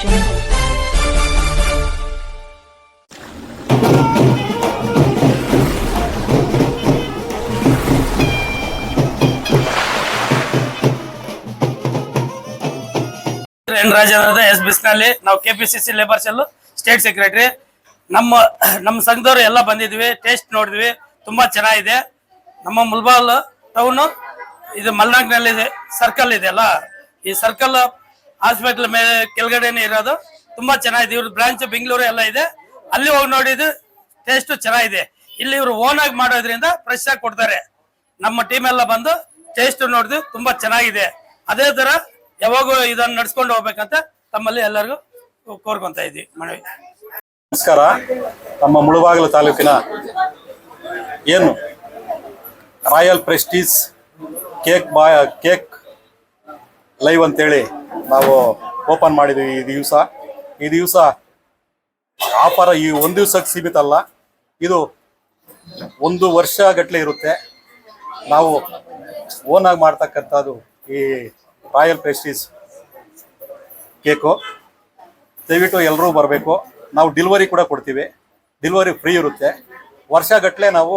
Rajendra S ಬಿಸ್ನಲ್ಲಿ ನಾವು KPCC labour cell state secretary. ನಮ್ಮ ಸಂಘದವರು ಎಲ್ಲ ಬಂದಿದ್ವಿ, ಟೇಸ್ಟ್ ನೋಡಿದ್ವಿ, ತುಂಬಾ ಚೆನ್ನಾಗಿದೆ. ನಮ್ಮ ಮುಲ್ಬಾಲ್ ಟೌನ್ ಇದು ಮಲ್ನಾಗ್ನಲ್ಲಿ ಸರ್ಕಲ್ ಇದೆ ಅಲ್ಲ, ಈ ಸರ್ಕಲ್ ಹಾಸ್ಪಿಟಲ್ ಮೇಲೆ ಕೆಳಗಡೆನೆ ಇರೋದು. ತುಂಬಾ ಚೆನ್ನಾಗಿದೆ. ಇವ್ರ ಬ್ರಾಂಚ್ ಬೆಂಗಳೂರು ಎಲ್ಲ ಇದೆ, ಅಲ್ಲಿ ಹೋಗಿ ನೋಡಿದ್ದು ಟೇಸ್ಟ್ ಚೆನ್ನಾಗಿದೆ. ಇಲ್ಲಿ ಇವರು ಓನ್ ಆಗಿ ಮಾಡೋದ್ರಿಂದ ಫ್ರೆಶ್ ಆಗಿ ಕೊಡ್ತಾರೆ. ನಮ್ಮ ಟೀಮ್ ಎಲ್ಲ ಬಂದು ಟೇಸ್ಟ್ ನೋಡಿದ್ವಿ, ತುಂಬಾ ಚೆನ್ನಾಗಿದೆ. ಅದೇ ತರ ಯಾವಾಗೂ ಇದನ್ನ ನಡ್ಸ್ಕೊಂಡು ಹೋಗ್ಬೇಕಂತ ತಮ್ಮಲ್ಲಿ ಎಲ್ಲರಿಗೂ ಕೋರ್ಕೊಂತ ಇದ್ವಿ ಮನವಿ. ನಮಸ್ಕಾರ. ನಮ್ಮ ಮುಳಬಾಗಿಲು ತಾಲೂಕಿನ ಏನು ರಾಯಲ್ ಪ್ರೆಸ್ಟೀಜ್ ಕೇಕ್ ಲೈವ್ ಅಂತೇಳಿ ನಾವು ಓಪನ್ ಮಾಡಿದ್ವಿ. ಈ ದಿವಸ ಆಫರ್ ಈ ಒಂದು ದಿವಸಕ್ಕೆ ಸೀಮಿತ ಅಲ್ಲ, ಇದು 1 ವರ್ಷ ಗಟ್ಟಲೆ ಇರುತ್ತೆ. ನಾವು ಓನಾಗಿ ಮಾಡ್ತಕ್ಕಂಥದ್ದು ಈ ರಾಯಲ್ ಪ್ರೆಸ್ಟೀಜ್ ಕೇಕು. ದಯವಿಟ್ಟು ಎಲ್ಲರೂ ಬರಬೇಕು. ನಾವು ಡೆಲಿವರಿ ಕೂಡ ಕೊಡ್ತೀವಿ, ಡೆಲಿವರಿ ಫ್ರೀ ಇರುತ್ತೆ. ವರ್ಷ ಗಟ್ಟಲೆ ನಾವು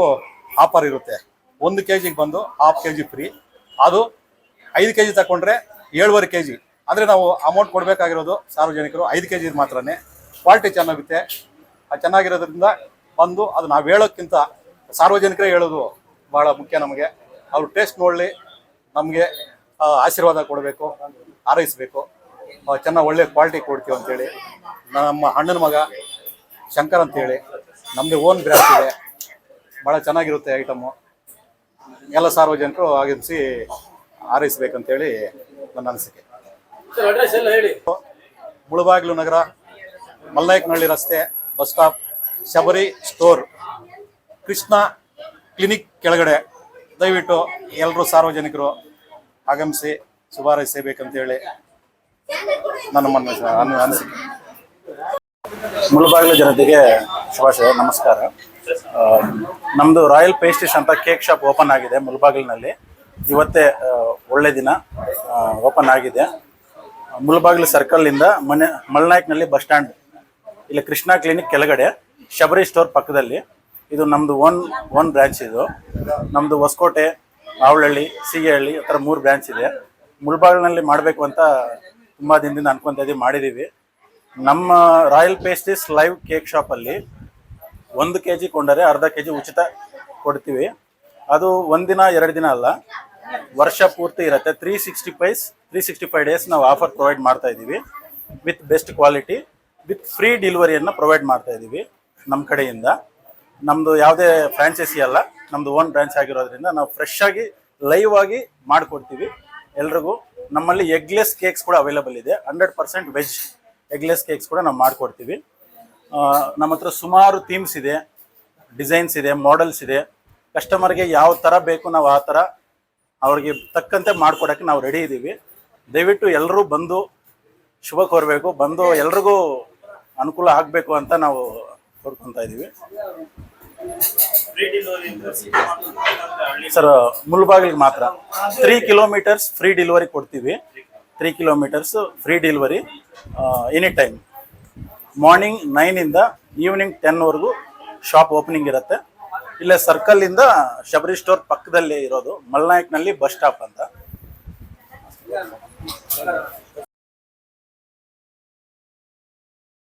ಆಫರ್ ಇರುತ್ತೆ. 1 kg ಬಂದು 1/2 kg ಫ್ರೀ. ಅದು 5 kg ತಗೊಂಡ್ರೆ 7.5 kg. ಅಂದರೆ ನಾವು ಅಮೌಂಟ್ ಕೊಡಬೇಕಾಗಿರೋದು ಸಾರ್ವಜನಿಕರು 5 kg ಮಾತ್ರನೇ. ಕ್ವಾಲಿಟಿ ಚೆನ್ನಾಗುತ್ತೆ. ಅದು ಚೆನ್ನಾಗಿರೋದ್ರಿಂದ ಬಂದು ಅದು ನಾವು ಹೇಳೋಕ್ಕಿಂತ ಸಾರ್ವಜನಿಕರೇ ಹೇಳೋದು ಭಾಳ ಮುಖ್ಯ ನಮಗೆ. ಅವರು ಟೇಸ್ಟ್ ನೋಡಲಿ, ನಮಗೆ ಆಶೀರ್ವಾದ ಕೊಡಬೇಕು, ಹಾರೈಸಬೇಕು. ಚೆನ್ನಾಗಿ ಒಳ್ಳೆ ಕ್ವಾಲಿಟಿ ಕೊಡ್ತೀವಿ ಅಂತೇಳಿ ನಮ್ಮ ಅಣ್ಣನ ಮಗ ಶಂಕರ್ ಅಂತೇಳಿ ನಮ್ಮದೇ ಓನ್ ಬ್ರ್ಯಾಂಚ್ ಇದೆ. ಭಾಳ ಚೆನ್ನಾಗಿರುತ್ತೆ ಐಟಮು. ಎಲ್ಲ ಸಾರ್ವಜನಿಕರು ಆಗಮಿಸಿ ಹಾರೈಸಬೇಕಂತೇಳಿ ನನ್ನ ಅನಿಸಿಕೆ. ಮುಳಬಾಗಿಲು ನಗರ, ಮಲ್ನಾಯಕನಹಳ್ಳಿ ರಸ್ತೆ, bus stop, Shabari store, Krishna clinic ಕೆಳಗಡೆ. ದಯವಿಟ್ಟು ಎಲ್ಲರೂ ಸಾರ್ವಜನಿಕರು ಆಗಮಿಸಿ ಶುಭಾರೈಸಬೇಕಂತೇಳಿ ನನ್ನ ಅನಿಸಿಕೆ. ಮುಳಬಾಗಿಲು ಜನತೆಗೆ ಶುಭಾಶಯ, ನಮಸ್ಕಾರ. ನಮ್ಮದು ರಾಯಲ್ ಪೇಸ್ಟ್ರೀಸ್ ಅಂತ ಕೇಕ್ ಶಾಪ್ ಓಪನ್ ಆಗಿದೆ ಮುಳಬಾಗಿಲಿನಲ್ಲಿ. ಇವತ್ತೇ ಒಳ್ಳೆ ದಿನ ಓಪನ್ ಆಗಿದೆ. ಮುಳಬಾಗಿಲು ಸರ್ಕಲ್ಲಿಂದ ಮಲ್ನಾಯಕನಹಳ್ಳಿ ಬಸ್ ಸ್ಟ್ಯಾಂಡ್, ಇಲ್ಲಿ ಕೃಷ್ಣ ಕ್ಲಿನಿಕ್ ಕೆಳಗಡೆ, ಶಬರಿ ಸ್ಟೋರ್ ಪಕ್ಕದಲ್ಲಿ. ಇದು ನಮ್ಮದು ಓನ್ ಬ್ರ್ಯಾಂಚ್. ಇದು ನಮ್ಮದು ಹೊಸಕೋಟೆ, ಆವಳಹಳ್ಳಿ, ಸೀಗೆಹಳ್ಳಿ ಆ ಥರ 3 ಬ್ರ್ಯಾಂಚ್ ಇದೆ. ಮುಳಬಾಗಿಲಿನಲ್ಲಿ ಮಾಡಬೇಕು ಅಂತ ತುಂಬ ದಿನದಿಂದ ಅನ್ಕೊತಾ ಇದ್ದೀವಿ, ಮಾಡಿದ್ದೀವಿ. ನಮ್ಮ ರಾಯಲ್ ಪೇಸ್ಟ್ರೀಸ್ ಲೈವ್ ಕೇಕ್ ಶಾಪಲ್ಲಿ 1 kg ಕೊಂಡರೆ ಅರ್ಧ kg ಉಚಿತ ಕೊಡ್ತೀವಿ. ಅದು 1 ದಿನ 2 ದಿನ ಅಲ್ಲ, ವರ್ಷ ಪೂರ್ತಿ ಇರುತ್ತೆ. 365 ಡೇಸ್ ನಾವು ಆಫರ್ ಪ್ರೊವೈಡ್ ಮಾಡ್ತಾ ಇದ್ದೀವಿ. With best quality, with free ಡೆಲಿವರಿಯನ್ನು ಪ್ರೊವೈಡ್ ಮಾಡ್ತಾ ಇದ್ದೀವಿ ನಮ್ಮ ಕಡೆಯಿಂದ. ನಮ್ಮದು ಯಾವುದೇ ಫ್ರಾಂಚೈಸಿ ಅಲ್ಲ, ನಮ್ಮದು ಓನ್ ಬ್ರಾಂಚ್ ಆಗಿರೋದ್ರಿಂದ ನಾವು ಫ್ರೆಶ್ ಆಗಿ ಲೈವ್ ಆಗಿ ಮಾಡಿಕೊಡ್ತೀವಿ ಎಲ್ರಿಗೂ. ನಮ್ಮಲ್ಲಿ ಎಗ್ಲೆಸ್ ಕೇಕ್ಸ್ ಕೂಡ ಅವೈಲೇಬಲ್ ಇದೆ. 100% ವೆಜ್ ಎಗ್ಲೆಸ್ ಕೇಕ್ಸ್ ಕೂಡ ನಾವು ಮಾಡಿಕೊಡ್ತೀವಿ. ನಮ್ಮ ಹತ್ರ ಸುಮಾರು ಥೀಮ್ಸ್ ಇದೆ, ಡಿಸೈನ್ಸ್ ಇದೆ, ಮಾಡೆಲ್ಸ್ ಇದೆ. ಕಸ್ಟಮರ್ಗೆ ಯಾವ ಥರ ಬೇಕು ನಾವು ಆ ಥರ ಅವ್ರಿಗೆ ತಕ್ಕಂತೆ ಮಾಡಿಕೊಡೋಕ್ಕೆ ನಾವು ರೆಡಿ ಇದ್ದೀವಿ. ದಯವಿಟ್ಟು ಎಲ್ಲರೂ ಬಂದು ಶುಭ ಕೋರಬೇಕು, ಬಂದು ಎಲ್ರಿಗೂ ಅನುಕೂಲ ಆಗಬೇಕು ಅಂತ ನಾವು ಕೋರ್ಕೊತಾ ಇದ್ದೀವಿ. ಸರ್, ಮುಳಬಾಗಿಲಿಗೆ ಮಾತ್ರ 3 ಕಿಲೋಮೀಟರ್ಸ್ ಫ್ರೀ ಡೆಲಿವರಿ ಕೊಡ್ತೀವಿ. 3 kilometres free delivery any time. Morning 9 evening 10ವರೆಗೂ ಶಾಪ್ ಓಪನಿಂಗ್ ಇರುತ್ತೆ. ಇಲ್ಲೇ ಸರ್ಕಲ್ಲಿಂದ ಶಬರಿ ಸ್ಟೋರ್ ಪಕ್ಕದಲ್ಲೇ ಇರೋದು, ಮಲ್ನಾಯಕನಹಳ್ಳಿ ಬಸ್ ಸ್ಟಾಪ್ ಅಂತ.